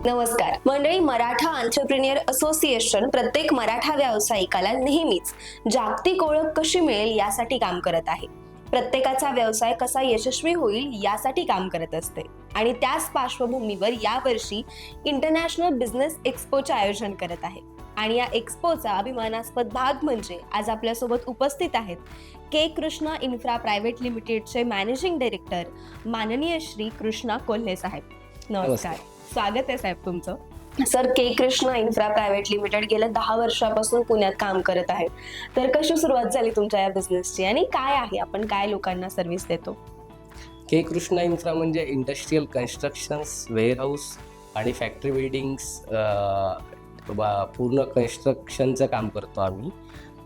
नमस्कार मंडळी. Maratha entrepreneur association प्रत्येक मराठा व्यावसायिकाला नेहमीच जागतिक ओळख कशी मिळेल यासाठी काम करत आहे. प्रत्येकाचा व्यवसाय कसा यशस्वी होईल यासाठी काम करत असते आणि त्याच पार्श्वभूमीवर यावर्षी इंटरनॅशनल बिझनेस एक्स्पोचे आयोजन करत आहे. आणि या एक्स्पोचा अभिमानास्पद भाग म्हणजे आज आपल्यासोबत उपस्थित आहेत के कृष्णा इन्फ्रा प्रायव्हेट लिमिटेडचे मॅनेजिंग डायरेक्टर माननीय श्री कृष्णा कोल्हे साहेब. नमस्कार. स्वागत आहे साहेब तुमचं. सर, के कृष्णा इन्फ्रा प्रायव्हेट लिमिटेड गेल्या 10 वर्षापासून पुण्यात काम करत आहे. तर कशी सुरुवात झाली तुमच्या या बिझनेसची आणि काय आहे, आपण काय लोकांना सर्व्हिस देतो? के कृष्णा इन्फ्रा म्हणजे इंडस्ट्रीयल कन्स्ट्रक्शन्स, वेअरहाऊस आणि फॅक्टरी बिल्डिंग्स, पूर्ण कन्स्ट्रक्शनचं काम करतो आम्ही.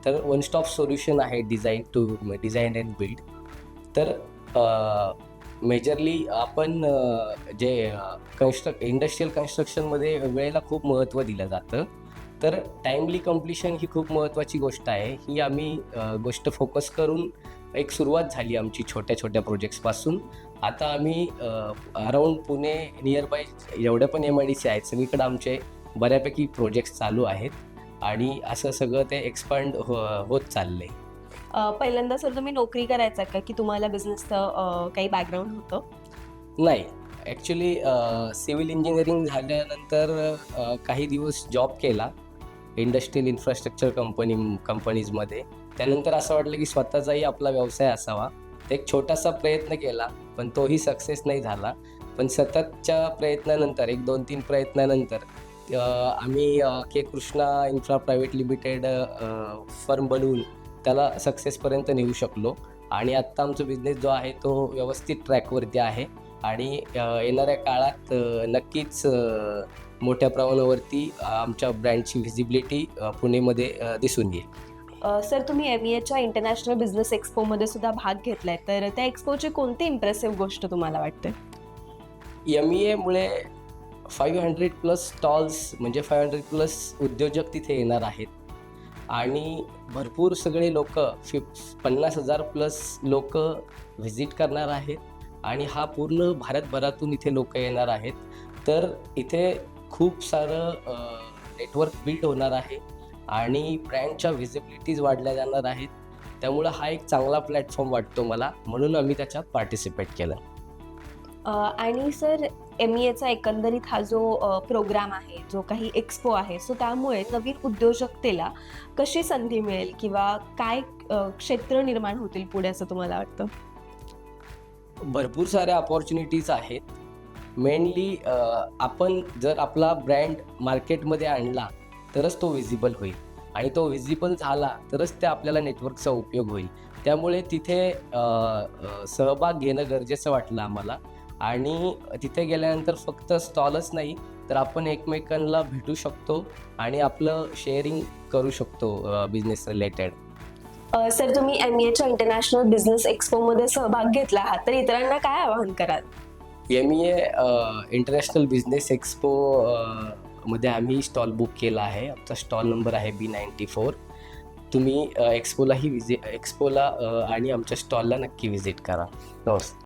तर वन स्टॉप सोल्युशन आहे डिझाईन अँड बिल्ड. तर मेजरली आपण जे इंडस्ट्रीयल कन्स्ट्रक्शनमध्ये वेळेला खूप महत्त्व दिलं जातं. तर टाईमली कम्प्लिशन ही खूप महत्त्वाची गोष्ट आहे. ही आम्ही गोष्ट फोकस करून एक सुरुवात झाली आमची छोट्या छोट्या प्रोजेक्ट्सपासून. आता आम्ही अराऊंड पुणे नियरबाय एवढे पण MIDC आहेत, सगळीकडे आमचे बऱ्यापैकी प्रोजेक्ट्स चालू आहेत आणि असं सगळं ते एक्सपांड होत चाललंय. पहिल्यांदा सर तुम्ही नोकरी करायचा का, की तुम्हाला बिझनेसचं काही बॅकग्राऊंड होतं? नाही, ॲक्च्युली सिव्हिल इंजिनिअरिंग झाल्यानंतर काही दिवस जॉब केला इंडस्ट्रियल इन्फ्रास्ट्रक्चर कंपनीजमध्ये. त्यानंतर असं वाटलं की स्वतःचाही आपला व्यवसाय असावा. एक छोटासा प्रयत्न केला, पण तोही सक्सेस नाही झाला. पण सततच्या प्रयत्नानंतर 1-2-3 प्रयत्नानंतर आम्ही K Krishna infra private limited firm बनवून त्याला सक्सेसपर्यंत नेऊ शकलो. आणि आत्ता आमचा बिझनेस जो आहे तो व्यवस्थित ट्रॅकवरती आहे आणि येणाऱ्या काळात नक्कीच मोठ्या प्रमाणावरती आमच्या ब्रँडची व्हिजिबिलिटी पुणेमध्ये दिसून येईल. सर, तुम्ही MEAच्या इंटरनॅशनल बिझनेस एक्स्पोमध्ये सुद्धा भाग घेतलाय, तर त्या एक्स्पोची कोणती इम्प्रेसिव्ह गोष्ट तुम्हाला वाटते? MEAमुळे 500+ स्टॉल्स म्हणजे 500+ उद्योजक तिथे येणार आहेत आणि भरपूर सगळे लोक 50,000+ लोक व्हिजिट करणार आहेत आणि हा पूर्ण भारतभरातून इथे लोक येणार आहेत. तर इथे खूप सारं नेटवर्क बिल्ड होणार आहे आणि ब्रँडच्या व्हिजिबिलिटीज वाढल्या जाणार आहेत. त्यामुळं हा एक चांगला प्लॅटफॉर्म वाटतो मला, म्हणून आम्ही त्याच्यात पार्टिसिपेट केलं. आणि सर, MEAचा एकंदरीत हा जो प्रोग्राम आहे, जो काही एक्स्पो आहे, सो त्यामुळे नवीन उद्योजकतेला कशी संधी मिळेल किंवा काय क्षेत्र निर्माण होतील पुढे असं तुम्हाला वाटतं? भरपूर साऱ्या अपॉर्च्युनिटीज आहेत. मेनली आपण जर आपला ब्रँड मार्केटमध्ये आणला तरच तो व्हिजिबल होईल आणि तो व्हिजिबल झाला तरच त्या आपल्याला नेटवर्कचा उपयोग होईल. त्यामुळे तिथे सहभाग घेणं गरजेचं वाटलं आम्हाला. आणि तिथे गेल्यानंतर फक्त स्टॉलच नाही तर आपण एकमेकांना भेटू शकतो आणि आपलं शेअरिंग करू शकतो बिझनेस रिलेटेड. सर, तुम्ही MEAच्या इंटरनॅशनल बिझनेस एक्स्पोमध्ये सहभाग घेतला आहात, तर इतरांना काय आवाहन कराल? MEA इंटरनॅशनल बिझनेस एक्स्पो मध्ये आम्ही स्टॉल बुक केला आहे. आमचा स्टॉल नंबर आहे B94. तुम्ही एक्स्पोला आणि आमच्या स्टॉलला नक्की व्हिजिट करा. नमस्ते.